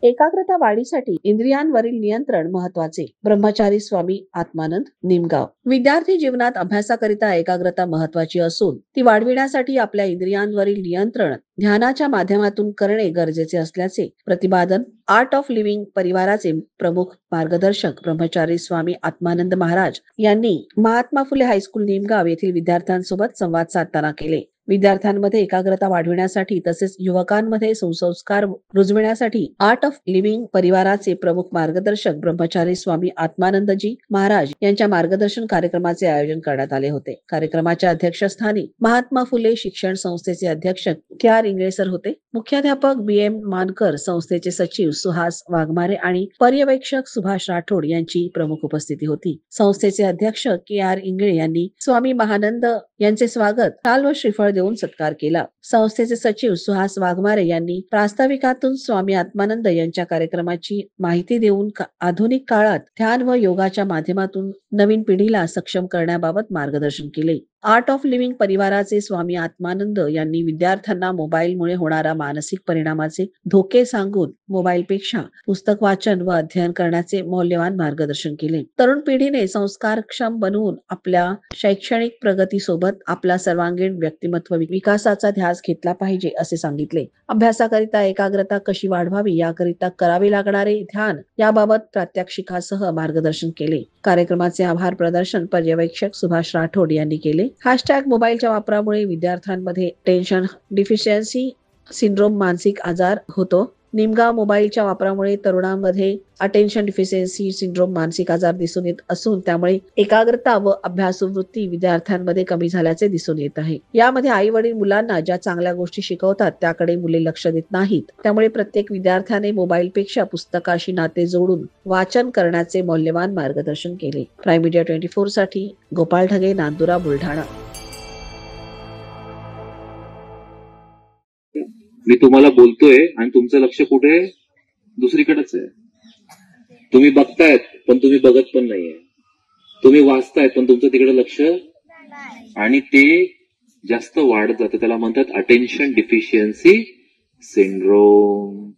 एकाग्रता वाढीसाठी इंद्रियांवरील नियंत्रण महत्वाचे. ब्रह्मचारी स्वामी आत्मानंद, निमगाव. विद्यार्थी जीवनात अभ्यासाकरिता एकाग्रता महत्वाची असून ती वाढविण्यासाठी आपल्या इंद्रियांवरील नियंत्रण ध्यानाच्या माध्यमातून करणे गरजेचे असल्याचे प्रतिपादन आर्ट ऑफ लिव्हिंग परिवाराचे प्रमुख मार्गदर्शक ब्रह्मचारी स्वामी आत्मानंद महाराज यांनी महात्मा फुले हायस्कूल निमगाव येथील विद्यार्थ्यांसोबत संवाद साधताना केले. विद्यार्थ्यांमध्ये एकाग्रता वाढविण्यासाठी तसेच युवकांमध्ये संस्कार रुजविण्यासाठी आर्ट ऑफ लिव्हिंग परिवाराचे प्रमुख मार्गदर्शक ब्रह्मचारी स्वामी आत्मानंदजी महाराज यांच्या मार्गदर्शन कार्यक्रमाचे आयोजन करण्यात आले होते. कार्यक्रमाच्या अध्यक्षस्थानी महात्मा फुले शिक्षण संस्थेचे अध्यक्ष के.आर. इंगळे सर होते. मुख्याध्यापक बी.एम. मानकर, संस्थेचे सचिव सुहास वाघमारे आणि पर्यवेक्षक सुभाष राठोड यांची प्रमुख उपस्थिती होती. संस्थेचे अध्यक्ष के.आर. इंगळे यांनी स्वामी महानंद यांचे स्वागत शाल व श्रीफळ देऊन सत्कार केला. संस्थेचे सचिव सुहास वाघमारे यांनी प्रास्ताविकातून स्वामी आत्मानंद यांच्या कार्यक्रमाची माहिती देऊन आधुनिक काळात ध्यान व योगाच्या माध्यमातून नवीन पिढीला सक्षम करण्याबाबत मार्गदर्शन केले. आर्ट ऑफ लिव्हिंग परिवाराचे स्वामी आत्मानंद यांनी विद्यार्थ्यांना मोबाईलमुळे होणाऱ्या मानसिक परिणामाचे धोके सांगून मोबाईलपेक्षा पुस्तक वाचन व अध्ययन करण्याचे मौल्यवान मार्गदर्शन केले. तरुण पिढीने संस्कारक्षम बनवून आपल्या शैक्षणिक प्रगतीसोबत आपला सर्वांगीण व्यक्तिमत्व विकासाचा ध्यास घेतला पाहिजे असे सांगितले. अभ्यासाकरिता एकाग्रता कशी वाढवावी याकरिता करावे लागणारे ध्यान याबाबत प्रात्यक्षिकासह मार्गदर्शन केले. कार्यक्रमाचे आभार प्रदर्शन पर्यवेक्षक सुभाष राठोड यांनी केले. हॅशटॅग मोबाईलच्या वापरामुळे विद्यार्थ्यांमध्ये टेन्शन डिफिशियन्सी सिंड्रोम मानसिक आजार होतो. निमगाव मोबाईलच्या वापरामुळे तरुणांमध्ये अटेन्शन डिफिशियन्सी सिंड्रोम मानसिक आजार दिसून येत असून त्यामुळे एकाग्रता व अभ्यासवृत्ती विद्यार्थ्यांमध्ये कमी झाल्याचे दिसून येत आहे. यामध्ये आई वडील मुलांना ज्या चांगल्या गोष्टी शिकवतात त्याकडे मुले लक्ष देत नाहीत. त्यामुळे प्रत्येक विद्यार्थ्याने मोबाईलपेक्षा पुस्तकाशी नाते जोडून वाचन करण्याचे मौल्यवान मार्गदर्शन केले. प्राईम मीडिया 24 साठी गोपाळ ढगे, नांदुरा, बुलढाणा. मी तुम्हाला बोलतोय आणि तुमचं लक्ष कुठे दुसरीकडेच आहे. तुम्ही बघतायत पण तुम्ही बघत पण नाहीये. तुम्ही वाचतायत पण तुमचं तिकडे लक्ष, आणि ते जास्त वाढत जातं. त्याला म्हणतात अटेन्शन डिफिशियन्सी सिंड्रोम.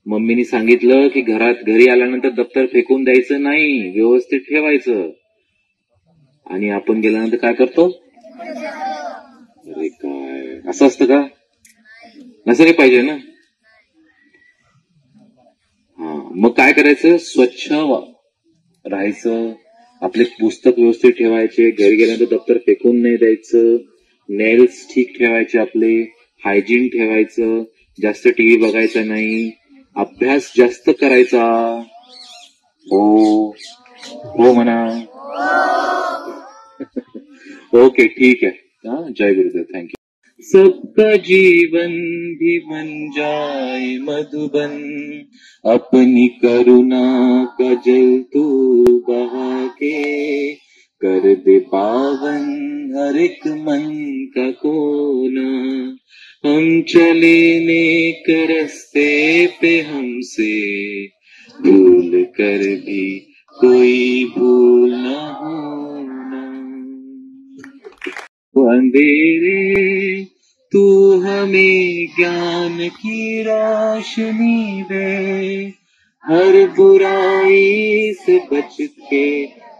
मम्मीनी सांगितलं की घरी आल्यानंतर दप्तर फेकून द्यायचं नाही, व्यवस्थित ठेवायचं. आणि आपण गेल्यानंतर काय करतो? अरे काय असं असतं का? नसले पाहिजे ना. मग काय करायचं? स्वच्छ राहायचं, आपले पुस्तक व्यवस्थित ठेवायचे, घरी गेल्यानंतर दप्तर फेकून नाही द्यायचं, नेल्स ठीक ठेवायचे, आपले हायजीन ठेवायचं, जास्त टीव्ही बघायचा नाही, अभ्यास जास्त करायचा. हो हो म्हणा. ओके, ठीक आहे. जय गुरुदेव. थँक्यू. सबका जीवन भी बन जाए मधुबन, अपनी करुणा का जल तू बहा के, कर दे पावन हर एक मन का कोना. हम चले नेक रस्ते पे हमसे भूल कर भी कोई भूल न होना. अंधेरे तू हमें ज्ञान की रोशनी दे, हर बुराई से बच के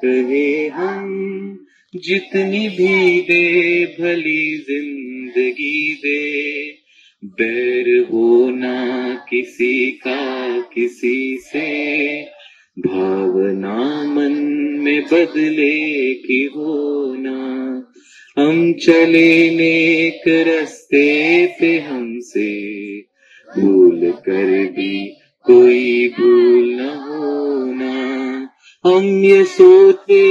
रहे हम, जितनी भी दे भली जिंदगी दे, बैर होना किसी का किसी से, भावना मन में बदले की होना. हम चले नेक रस्ते पे हमसे भूल कर भी कोई भूल न होना. हम ये सोचे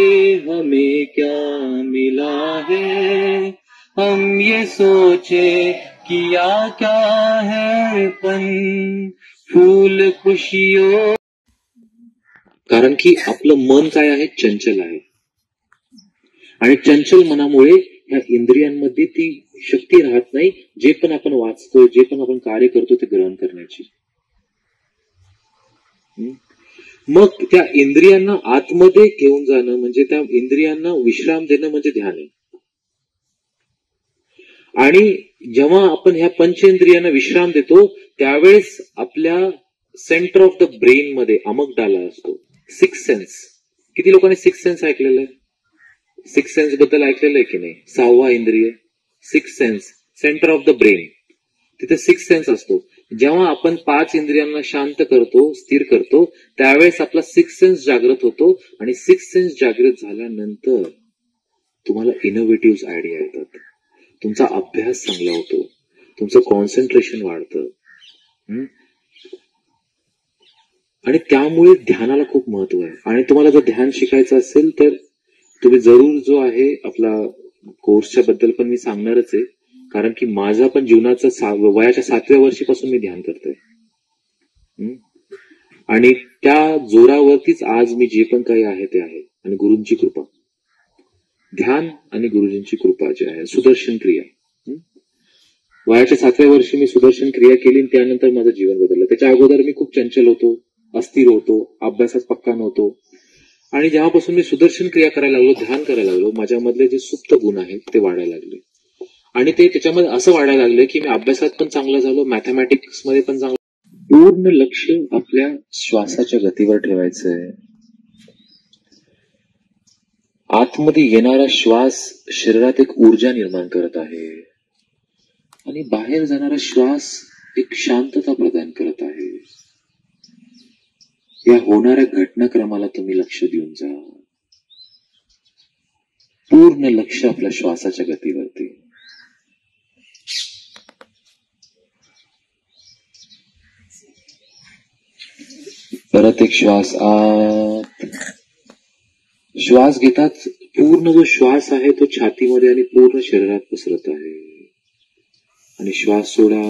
हमें क्या मिला है, हम ये सोचे किया क्या है पण, फूल खुशियों. कारण की आपलं मन काय आहे? चंचल आहे. आणि चंचल मनामुळे ह्या इंद्रियांमध्ये ती शक्ती राहत नाही, जे पण आपण वाचतोय, जे पण आपण कार्य करतो ते ग्रहण करण्याची. मग त्या इंद्रियांना आतमध्ये घेऊन जाणं म्हणजे त्या इंद्रियांना विश्राम देणं म्हणजे ध्यान आहे. आणि जेव्हा आपण ह्या पंचेंद्रियांना विश्राम देतो त्यावेळेस आपल्या सेंटर ऑफ द ब्रेन मध्ये अमगडाला असतो. सिक्स सेन्स, किती लोकांनी सिक्स सेन्स ऐकलेलं आहे? सिक्स सेन्स बद्दल ऐकलेलं आहे की नाही? 6वा इंद्रिय six sense, centre of the brain, तिथे सिक्स सेन्स असतो. जेव्हा आपण 5 इंद्रियांना शांत करतो, स्थिर करतो, त्यावेळेस आपला सिक्स सेन्स जागृत होतो आणि सिक्स सेन्स जागृत झाल्यानंतर तुम्हाला इनोव्हेटिव्ह आयडिया येतात, तुमचा अभ्यास चांगला होतो, तुमचं कॉन्सन्ट्रेशन वाढतं. आणि त्यामुळे ध्यानाला खूप महत्व आहे. आणि तुम्हाला जर ध्यान शिकायचं असेल तर तुम्ही जरूर जो आहे आपला कोर्सच्या बद्दल पण मी सांगणारच आहे, कारण की माझा पण जीवनाचं वयाच्या 7व्या वर्षीपासून मी ध्यान करतोय. आणि त्या जोरावरतीच आज मी जे पण काही आहे ते आहे. आणि गुरूंची कृपा, ध्यान आणि गुरुजींची कृपा जी आहे, सुदर्शन क्रिया. वयाच्या 7व्या वर्षी मी सुदर्शन क्रिया केली आणि त्यानंतर माझं जीवन बदललं. त्याच्या अगोदर मी खूप चंचल होतो, अस्थिर होतो, अभ्यासात पक्का नव्हतो. आणि जेव्हापासून मी सुदर्शन क्रिया करायला लागलो, ध्यान करायला लागलो, माझ्यामधले जे सुप्त गुण आहेत ते वाढायला लागले. आणि ते त्याच्यामध्ये असं वाढायला लागलं की मी अभ्यासात पण चांगलं झालो, मॅथमॅटिक्स मध्ये पण चांगलं. पूर्ण लक्ष आपल्या श्वासाच्या गतीवर ठेवायचंय. आतमध्ये येणारा श्वास शरीरात एक ऊर्जा निर्माण करत आहे आणि बाहेर जाणारा श्वास एक शांतता प्रदान करत आहे. या होणाऱ्या घटनाक्रमाला तुम्ही लक्ष देऊन जा. पूर्ण लक्ष आपल्या श्वासाच्या गतीवरती. परत एक श्वास आत. श्वास घेताच पूर्ण जो श्वास आहे तो छातीमध्ये आणि पूर्ण शरीरात पसरत आहे. आणि श्वास सोडा.